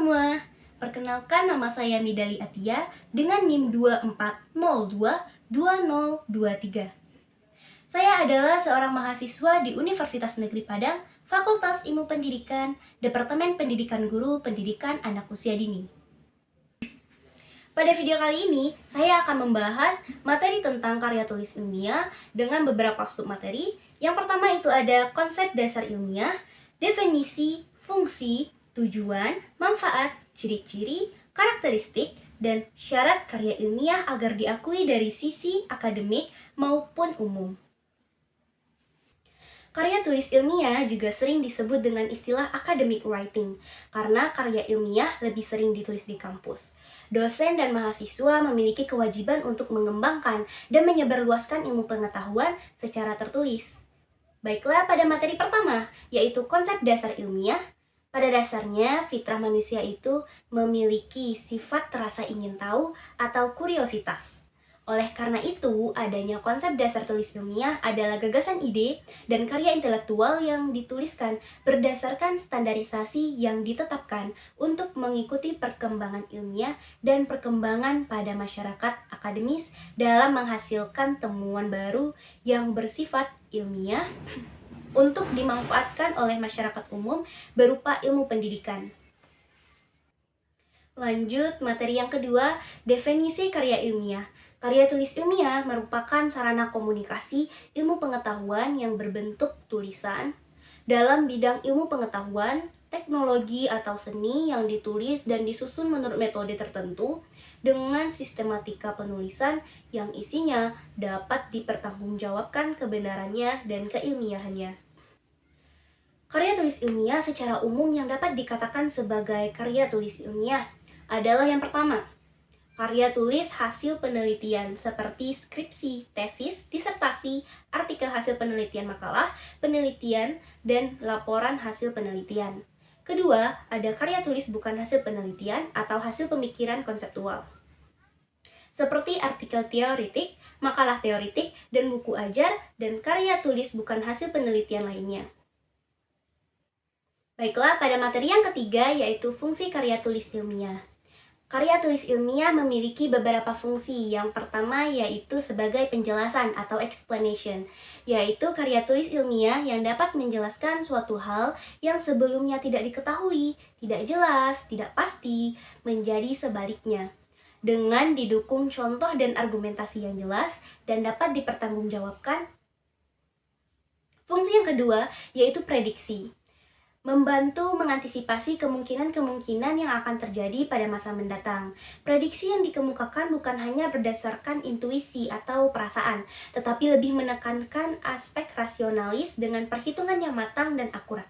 semua, perkenalkan nama saya Midali Atia dengan NIM 24022023. Saya adalah seorang mahasiswa di Universitas Negeri Padang, Fakultas Ilmu Pendidikan, Departemen Pendidikan Guru Pendidikan Anak Usia Dini. Pada video kali ini, saya akan membahas materi tentang karya tulis ilmiah dengan beberapa submateri. Yang pertama itu ada konsep dasar ilmiah, definisi, fungsi, tujuan, manfaat, ciri-ciri, karakteristik, dan syarat karya ilmiah agar diakui dari sisi akademik maupun umum. Karya tulis ilmiah juga sering disebut dengan istilah academic writing, karena karya ilmiah lebih sering ditulis di kampus. Dosen dan mahasiswa memiliki kewajiban untuk mengembangkan dan menyebarluaskan ilmu pengetahuan secara tertulis. Baiklah, pada materi pertama, yaitu konsep dasar ilmiah. Pada dasarnya, fitrah manusia itu memiliki sifat rasa ingin tahu atau kuriositas. Oleh karena itu, adanya konsep dasar tulis ilmiah adalah gagasan ide dan karya intelektual yang dituliskan berdasarkan standarisasi yang ditetapkan untuk mengikuti perkembangan ilmiah dan perkembangan pada masyarakat akademis dalam menghasilkan temuan baru yang bersifat ilmiah untuk dimanfaatkan oleh masyarakat umum berupa ilmu pendidikan. Lanjut, materi yang kedua, definisi karya ilmiah. Karya tulis ilmiah merupakan sarana komunikasi ilmu pengetahuan yang berbentuk tulisan dalam bidang ilmu pengetahuan, teknologi atau seni yang ditulis dan disusun menurut metode tertentu dengan sistematika penulisan yang isinya dapat dipertanggungjawabkan kebenarannya dan keilmiahannya. Karya tulis ilmiah secara umum yang dapat dikatakan sebagai karya tulis ilmiah adalah yang pertama, karya tulis hasil penelitian seperti skripsi, tesis, disertasi, artikel hasil penelitian makalah, penelitian, dan laporan hasil penelitian. Kedua, ada karya tulis bukan hasil penelitian atau hasil pemikiran konseptual, seperti artikel teoritik, makalah teoritik, dan buku ajar, dan karya tulis bukan hasil penelitian lainnya. Baiklah, pada materi yang ketiga yaitu fungsi karya tulis ilmiah. Karya tulis ilmiah memiliki beberapa fungsi. Yang pertama yaitu sebagai penjelasan atau explanation, yaitu karya tulis ilmiah yang dapat menjelaskan suatu hal yang sebelumnya tidak diketahui, tidak jelas, tidak pasti, menjadi sebaliknya, dengan didukung contoh dan argumentasi yang jelas dan dapat dipertanggungjawabkan. Fungsi yang kedua yaitu prediksi, membantu mengantisipasi kemungkinan-kemungkinan yang akan terjadi pada masa mendatang. Prediksi yang dikemukakan bukan hanya berdasarkan intuisi atau perasaan, tetapi lebih menekankan aspek rasionalis dengan perhitungan yang matang dan akurat.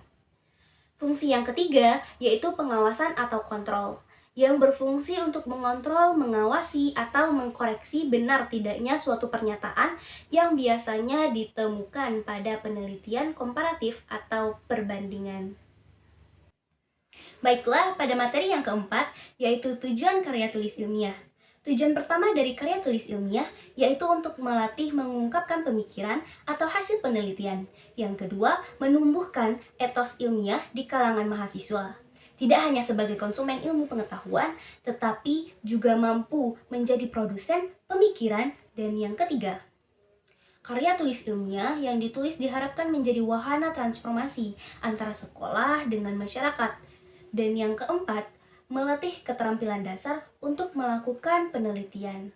Fungsi yang ketiga yaitu pengawasan atau kontrol, yang berfungsi untuk mengontrol, mengawasi, atau mengkoreksi benar tidaknya suatu pernyataan yang biasanya ditemukan pada penelitian komparatif atau perbandingan. Baiklah, pada materi yang keempat, yaitu tujuan karya tulis ilmiah. Tujuan pertama dari karya tulis ilmiah yaitu untuk melatih mengungkapkan pemikiran atau hasil penelitian. Yang kedua, menumbuhkan etos ilmiah di kalangan mahasiswa. Tidak hanya sebagai konsumen ilmu pengetahuan, tetapi juga mampu menjadi produsen pemikiran. Dan yang ketiga, karya tulis ilmiah yang ditulis diharapkan menjadi wahana transformasi antara sekolah dengan masyarakat. Dan yang keempat, melatih keterampilan dasar untuk melakukan penelitian.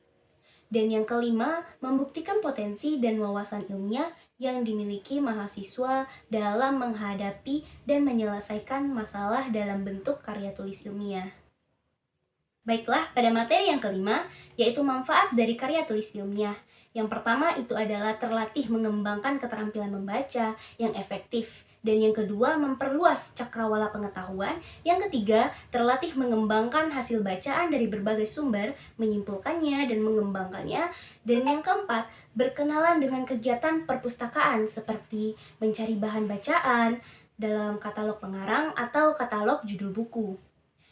Dan yang kelima, membuktikan potensi dan wawasan ilmiah yang dimiliki mahasiswa dalam menghadapi dan menyelesaikan masalah dalam bentuk karya tulis ilmiah. Baiklah, pada materi yang kelima, yaitu manfaat dari karya tulis ilmiah. Yang pertama itu adalah terlatih mengembangkan keterampilan membaca yang efektif. Dan yang kedua, memperluas cakrawala pengetahuan. Yang ketiga, terlatih mengembangkan hasil bacaan dari berbagai sumber, menyimpulkannya dan mengembangkannya. Dan yang keempat, berkenalan dengan kegiatan perpustakaan seperti mencari bahan bacaan dalam katalog pengarang atau katalog judul buku.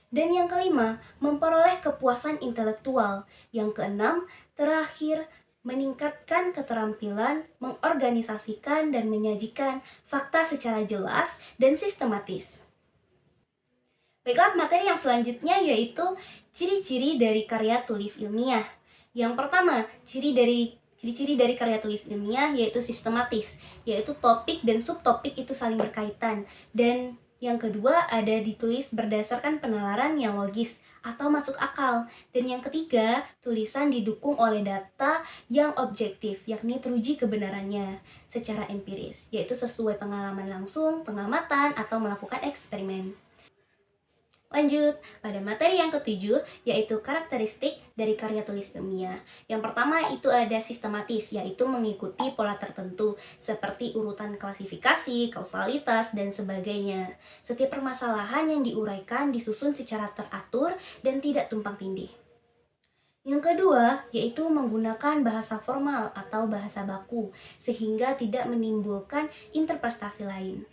Dan yang kelima, memperoleh kepuasan intelektual. Yang keenam, terakhir, meningkatkan keterampilan mengorganisasikan dan menyajikan fakta secara jelas dan sistematis. Baiklah, materi yang selanjutnya yaitu ciri-ciri dari karya tulis ilmiah. Yang pertama, ciri-ciri dari karya tulis ilmiah yaitu sistematis, yaitu topik dan subtopik itu saling berkaitan. Dan yang kedua ada ditulis berdasarkan penalaran yang logis atau masuk akal. Dan yang ketiga, tulisan didukung oleh data yang objektif, yakni teruji kebenarannya secara empiris, yaitu sesuai pengalaman langsung, pengamatan, atau melakukan eksperimen. Lanjut, pada materi yang ketujuh, yaitu karakteristik dari karya tulis ilmiah. Yang pertama itu ada sistematis, yaitu mengikuti pola tertentu, seperti urutan klasifikasi, kausalitas, dan sebagainya. Setiap permasalahan yang diuraikan disusun secara teratur dan tidak tumpang tindih. Yang kedua, yaitu menggunakan bahasa formal atau bahasa baku, sehingga tidak menimbulkan interpretasi lain.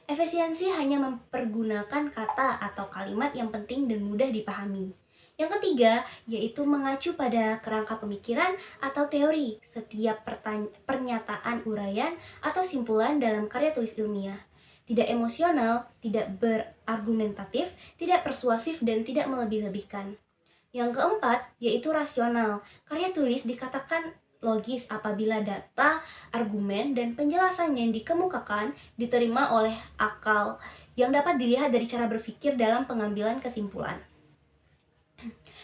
Efisiensi hanya mempergunakan kata atau kalimat yang penting dan mudah dipahami. Yang ketiga, yaitu mengacu pada kerangka pemikiran atau teori setiap pernyataan uraian atau simpulan dalam karya tulis ilmiah. Tidak emosional, tidak berargumentatif, tidak persuasif, dan tidak melebih-lebihkan. Yang keempat, yaitu rasional. Karya tulis dikatakan logis apabila data, argumen, dan penjelasan yang dikemukakan diterima oleh akal yang dapat dilihat dari cara berpikir dalam pengambilan kesimpulan.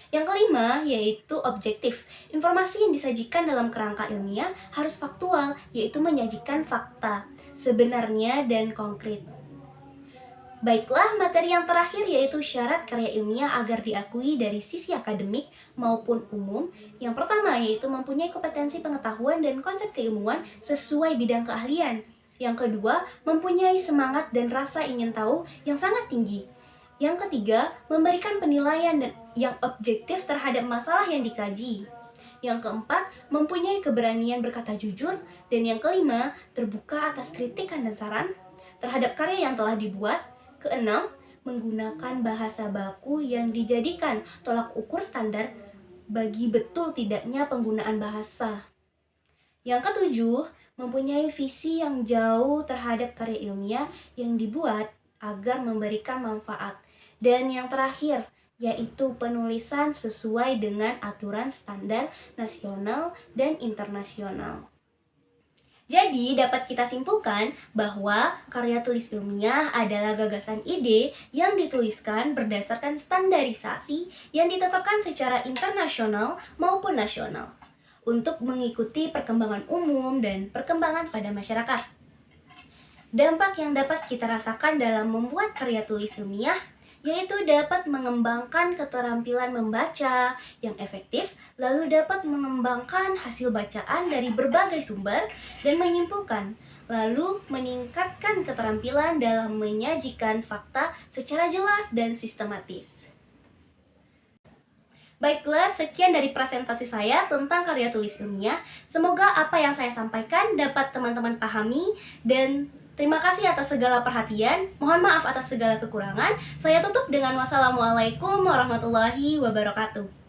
Yang kelima, yaitu objektif. Informasi yang disajikan dalam kerangka ilmiah harus faktual, yaitu menyajikan fakta, sebenarnya dan konkret. Baiklah, materi yang terakhir yaitu syarat karya ilmiah agar diakui dari sisi akademik maupun umum. Yang pertama yaitu mempunyai kompetensi pengetahuan dan konsep keilmuan sesuai bidang keahlian. Yang kedua, mempunyai semangat dan rasa ingin tahu yang sangat tinggi. Yang ketiga, memberikan penilaian yang objektif terhadap masalah yang dikaji. Yang keempat, mempunyai keberanian berkata jujur. Dan yang kelima, terbuka atas kritikan dan saran terhadap karya yang telah dibuat. Keenam, menggunakan bahasa baku yang dijadikan tolak ukur standar bagi betul tidaknya penggunaan bahasa. Yang ketujuh, mempunyai visi yang jauh terhadap karya ilmiah yang dibuat agar memberikan manfaat. Dan yang terakhir, yaitu penulisan sesuai dengan aturan standar nasional dan internasional. Jadi, dapat kita simpulkan bahwa karya tulis ilmiah adalah gagasan ide yang dituliskan berdasarkan standarisasi yang ditetapkan secara internasional maupun nasional untuk mengikuti perkembangan umum dan perkembangan pada masyarakat. Dampak yang dapat kita rasakan dalam membuat karya tulis ilmiah yaitu dapat mengembangkan keterampilan membaca yang efektif, lalu dapat mengembangkan hasil bacaan dari berbagai sumber dan menyimpulkan, lalu meningkatkan keterampilan dalam menyajikan fakta secara jelas dan sistematis. Baiklah, sekian dari presentasi saya tentang karya tulis ilmiah. Semoga apa yang saya sampaikan dapat teman-teman pahami dan terima kasih atas segala perhatian. Mohon maaf atas segala kekurangan. Saya tutup dengan wassalamualaikum warahmatullahi wabarakatuh.